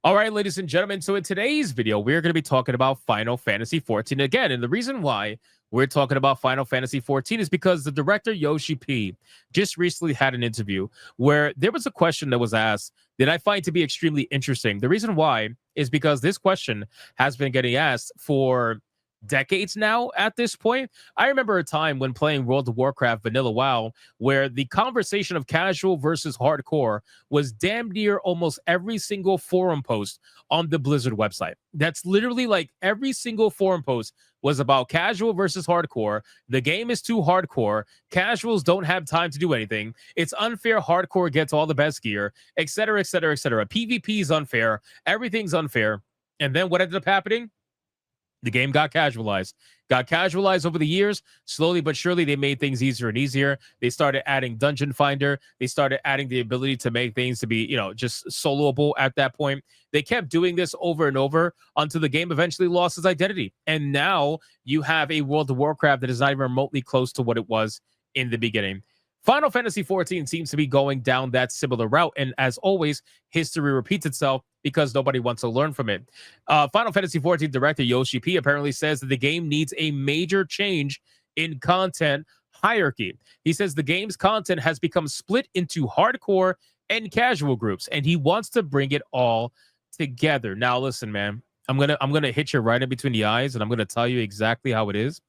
All right, ladies and gentlemen. So in today's video, we're going to be talking about Final Fantasy 14 again. And the reason why we're talking about Final Fantasy 14 is because the director Yoshi-P just recently had an interview where there was a question that was asked that I find to be extremely interesting. The reason why is because this question has been getting asked for decades now at this point. I remember a time when playing World of Warcraft Vanilla WoW where the conversation of casual versus hardcore was damn near almost every single forum post on the Blizzard website. That's literally like every single forum post was about casual versus hardcore. The game is too hardcore. Casuals don't have time to do anything. It's unfair. Hardcore gets all the best gear, etc., etc., etc. PvP is unfair. Everything's unfair. And then what ended up happening? The game got casualized over the years. Slowly but surely, they made things easier and easier. They started adding Dungeon Finder. They started adding the ability to make things to be, just soloable at that point. They kept doing this over and over until the game eventually lost its identity. And now you have a World of Warcraft that is not even remotely close to what it was in the beginning. Final Fantasy 14 seems to be going down that similar route. And as always, history repeats itself because nobody wants to learn from it. Final Fantasy 14 director Yoshi-P apparently says that the game needs a major change in content hierarchy. He says the game's content has become split into hardcore and casual groups, and he wants to bring it all together. Now, listen, man, I'm gonna hit you right in between the eyes, and I'm gonna tell you exactly how it is.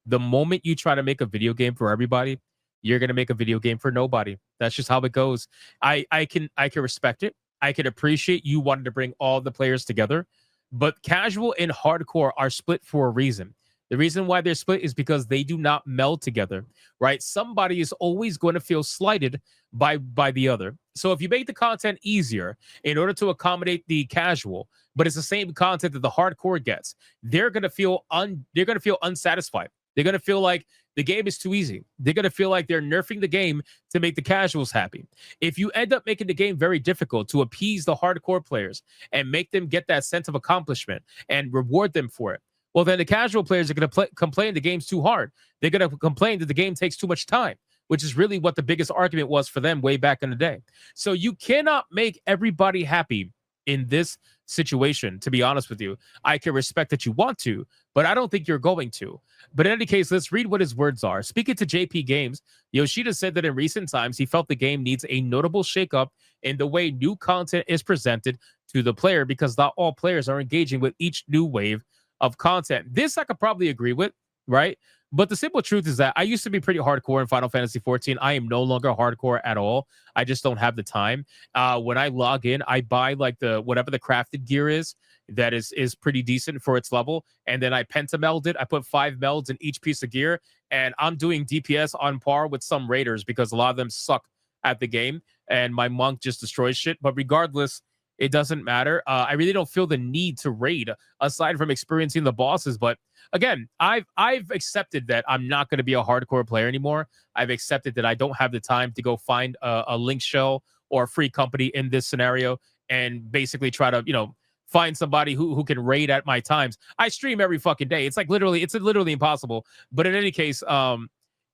The moment you try to make a video game for everybody, you're going to make a video game for nobody. That's just how it goes. I can respect it. I can appreciate you wanting to bring all the players together, but casual and hardcore are split for a reason. The reason why they're split is because they do not meld together, right? Somebody is always going to feel slighted by the other. So if you make the content easier in order to accommodate the casual, but it's the same content that the hardcore gets, they're going to feel unsatisfied. They're going to feel like the game is too easy. They're going to feel like they're nerfing the game to make the casuals happy. If you end up making the game very difficult to appease the hardcore players and make them get that sense of accomplishment and reward them for it, well, then the casual players are going to complain the game's too hard. They're going to complain that the game takes too much time, which is really what the biggest argument was for them way back in the day. So you cannot make everybody happy in this situation, to be honest with you. I can respect that you want to, but I don't think you're going to. But in any case, let's read what his words are. Speaking to JP Games, Yoshida said that in recent times, he felt the game needs a notable shakeup in the way new content is presented to the player because not all players are engaging with each new wave of content. This I could probably agree with, right? But the simple truth is that I used to be pretty hardcore in Final Fantasy 14. I am no longer hardcore at all. I just don't have the time. When I log in, I buy like whatever the crafted gear is that is pretty decent for its level, and then I pentameld it. I put 5 melds in each piece of gear, and I'm doing DPS on par with some raiders because a lot of them suck at the game, and my monk just destroys shit. But regardless, it doesn't matter. I really don't feel the need to raid aside from experiencing the bosses. But again, I've accepted that I'm not going to be a hardcore player anymore. I've accepted that I don't have the time to go find a link shell or a free company in this scenario and basically try to, find somebody who can raid at my times. I stream every fucking day. It's literally impossible. But in any case,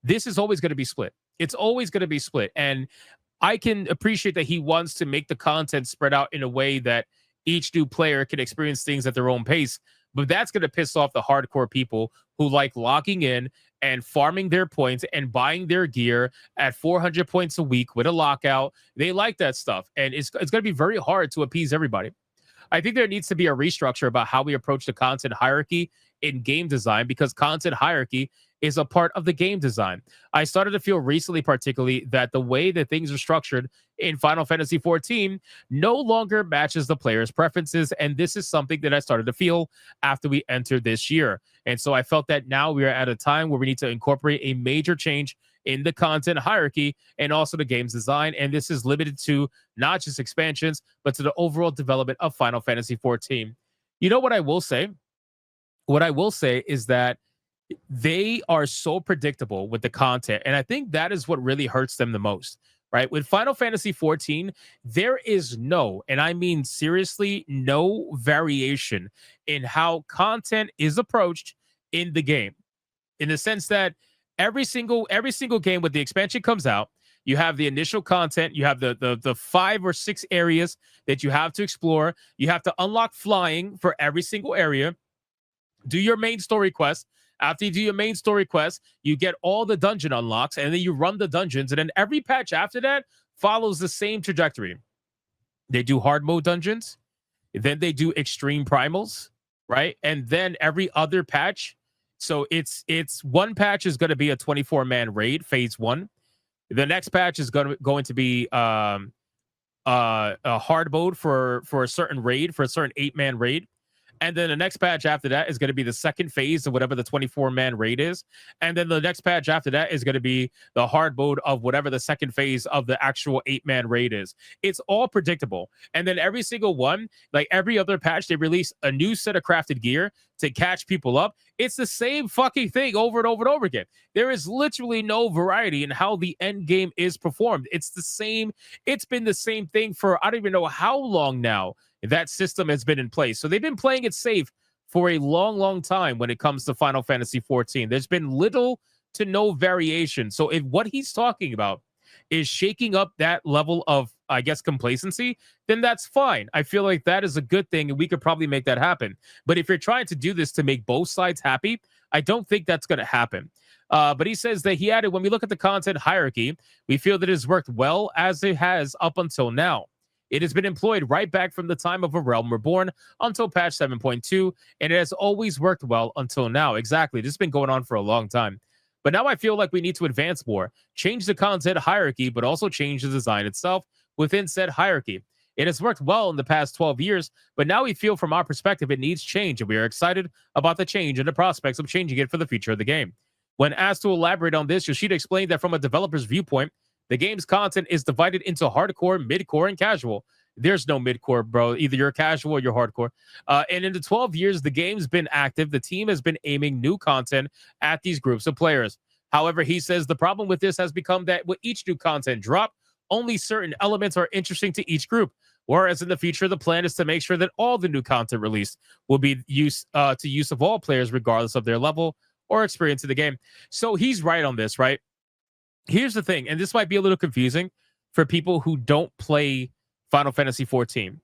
this is always going to be split. It's always going to be split. And I can appreciate that he wants to make the content spread out in a way that each new player can experience things at their own pace. But that's going to piss off the hardcore people who like logging in and farming their points and buying their gear at 400 points a week with a lockout. They like that stuff. And it's going to be very hard to appease everybody. I think there needs to be a restructure about how we approach the content hierarchy in game design, because content hierarchy is a part of the game design. I started to feel recently, particularly, that the way that things are structured in Final Fantasy 14 no longer matches the player's preferences. And this is something that I started to feel after we entered this year. And so I felt that now we are at a time where we need to incorporate a major change in the content hierarchy and also the game's design. And this is limited to not just expansions, but to the overall development of Final Fantasy 14. You know what I will say? What I will say is that they are so predictable with the content. And I think that is what really hurts them the most, right? With Final Fantasy 14, there is no, and I mean seriously, no variation in how content is approached in the game. In the sense that every single game with the expansion comes out, You have the initial content. You have the 5 or 6 areas that you have to explore. You have to unlock flying for every single area. Do your main story quest. After you do your main story quest, you get all the dungeon unlocks, and then you run the dungeons. And then every patch after that follows the same trajectory. They do hard mode dungeons, then they do extreme primals, right? And then every other patch. So it's one patch is going to be a 24-man raid, phase 1. The next patch is going to be a hard mode for a certain raid, for a certain 8-man raid. And then the next patch after that is going to be the second phase of whatever the 24-man raid is. And then the next patch after that is going to be the hard mode of whatever the second phase of the actual 8-man raid is. It's all predictable. And then every single one, like every other patch, they release a new set of crafted gear to catch people up. It's the same fucking thing over and over and over again. There is literally no variety in how the end game is performed. It's the same. It's been the same thing for I don't even know how long now that system has been in place. So they've been playing it safe for a long, long time when it comes to Final Fantasy 14. There's been little to no variation. So if what he's talking about is shaking up that level of, I guess, complacency, then that's fine. I feel like that is a good thing, and we could probably make that happen. But if you're trying to do this to make both sides happy, I don't think that's going to happen. But he says that he added, when we look at the content hierarchy, we feel that it has worked well as it has up until now. It has been employed right back from the time of A Realm Reborn until patch 7.2, and it has always worked well until now. Exactly. This has been going on for a long time. But now I feel like we need to advance more, change the content hierarchy, but also change the design itself within said hierarchy. It has worked well in the past 12 years, but now we feel from our perspective it needs change, and we are excited about the change and the prospects of changing it for the future of the game. When asked to elaborate on this, Yoshida explained that from a developer's viewpoint, the game's content is divided into hardcore, midcore, and casual. There's no midcore, bro. Either you're casual or you're hardcore. And in the 12 years the game's been active, the team has been aiming new content at these groups of players. However, he says the problem with this has become that with each new content drop, only certain elements are interesting to each group. Whereas in the future, the plan is to make sure that all the new content released will be use of all players, regardless of their level or experience in the game. So he's right on this, right? Here's the thing, and this might be a little confusing for people who don't play Final Fantasy 14.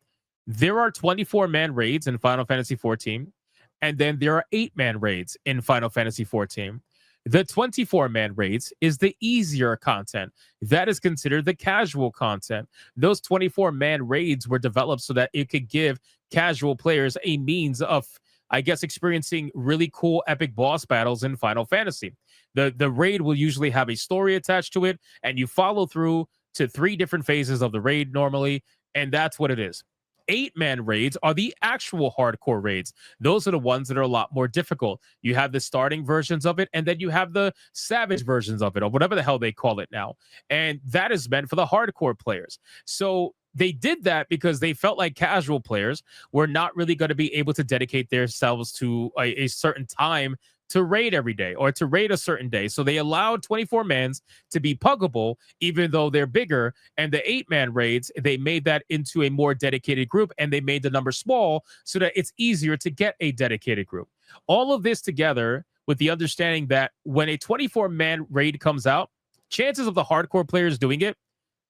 There are 24-man raids in Final Fantasy 14, and then there are 8-man raids in Final Fantasy 14. The 24-man raids is the easier content. That is considered the casual content. Those 24-man raids were developed so that it could give casual players a means of, I guess, experiencing really cool epic boss battles in Final Fantasy. The raid will usually have a story attached to it, and you follow through to 3 different phases of the raid normally, and that's what it is. 8-man raids are the actual hardcore raids. Those are the ones that are a lot more difficult. You have the starting versions of it, and then you have the savage versions of it, or whatever the hell they call it now. And that is meant for the hardcore players. So they did that because they felt like casual players were not really going to be able to dedicate themselves to a certain time to raid every day or to raid a certain day. So they allowed 24-mans to be puggable, even though they're bigger. And the 8-man raids, they made that into a more dedicated group, and they made the number small so that it's easier to get a dedicated group. All of this together with the understanding that when a 24-man raid comes out, chances of the hardcore players doing it,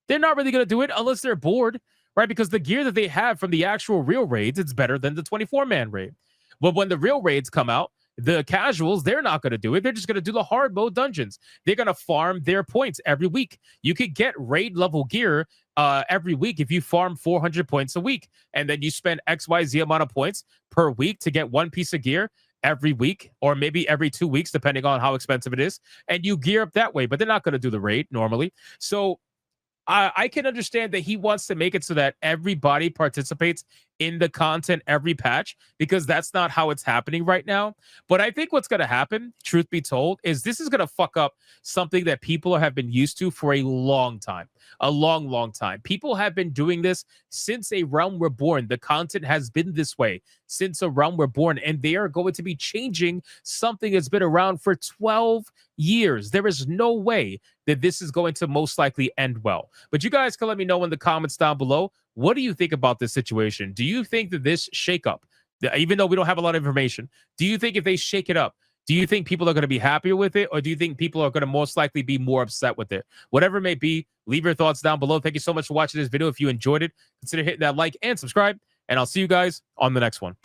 they're not really going to do it unless they're bored, right? Because the gear that they have from the actual real raids, it's better than the 24-man raid. But when the real raids come out, the casuals, they're not going to do it. They're just going to do the hard mode dungeons. They're going to farm their points every week. You could get raid level gear every week if you farm 400 points a week. And then you spend XYZ amount of points per week to get one piece of gear every week, or maybe every 2 weeks, depending on how expensive it is. And you gear up that way, but they're not going to do the raid normally. So I can understand that he wants to make it so that everybody participates in the content every patch, because that's not how it's happening right now. But I think what's going to happen, truth be told, is this is going to fuck up something that people have been used to for a long time. A long, long time. People have been doing this since A Realm Reborn. The content has been this way since A Realm Reborn, and they are going to be changing something that's been around for 12 years. There is no way that this is going to most likely end well. But you guys can let me know in the comments down below. What do you think about this situation? Do you think that this shakeup, even though we don't have a lot of information, do you think if they shake it up, Do you think people are going to be happier with it, or do you think people are going to most likely be more upset with it? Whatever it may be, leave your thoughts down below. Thank you so much for watching this video. If you enjoyed it, consider hitting that like and subscribe, and I'll see you guys on the next one.